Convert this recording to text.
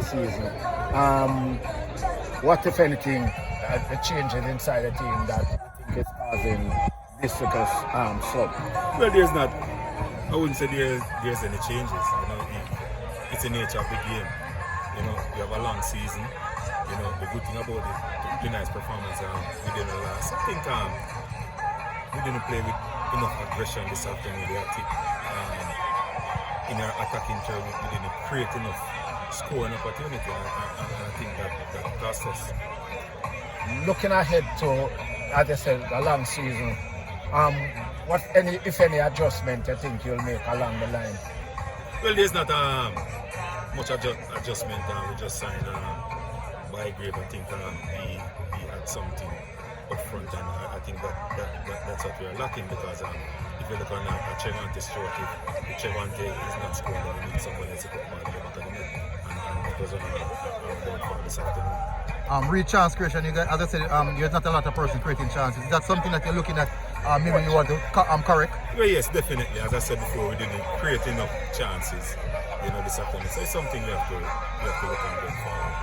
season. What, if anything, the changes inside the team that I think is causing this sort of slump? Well, I wouldn't say there's any changes. You know, it's the nature of the game. You know, we have a long season. You know, the good thing about it, the nice performance within the last. I think we didn't play with enough aggression this afternoon. We had in our attacking third, we didn't create enough scoring opportunity. I think that cost us. Looking ahead to, as I said, a long season, what if any adjustment you think you'll make along the line? Well, there's not much adjustment. We just signed Bygrave. I think he had something up front, and I think that's what we are lacking, because if you look on Chevante stroke, if Chevante is not scoring, then we need somebody else to put ball in the back of the net, and that was what I'm going for this afternoon. Real chance creation, as I said, there's not a lot of person creating chances. Is that something that you're looking at, maybe you want to correct? Well, yes, definitely. As I said before, we didn't create enough chances, you know, this afternoon. So it's something we have to look at going forward.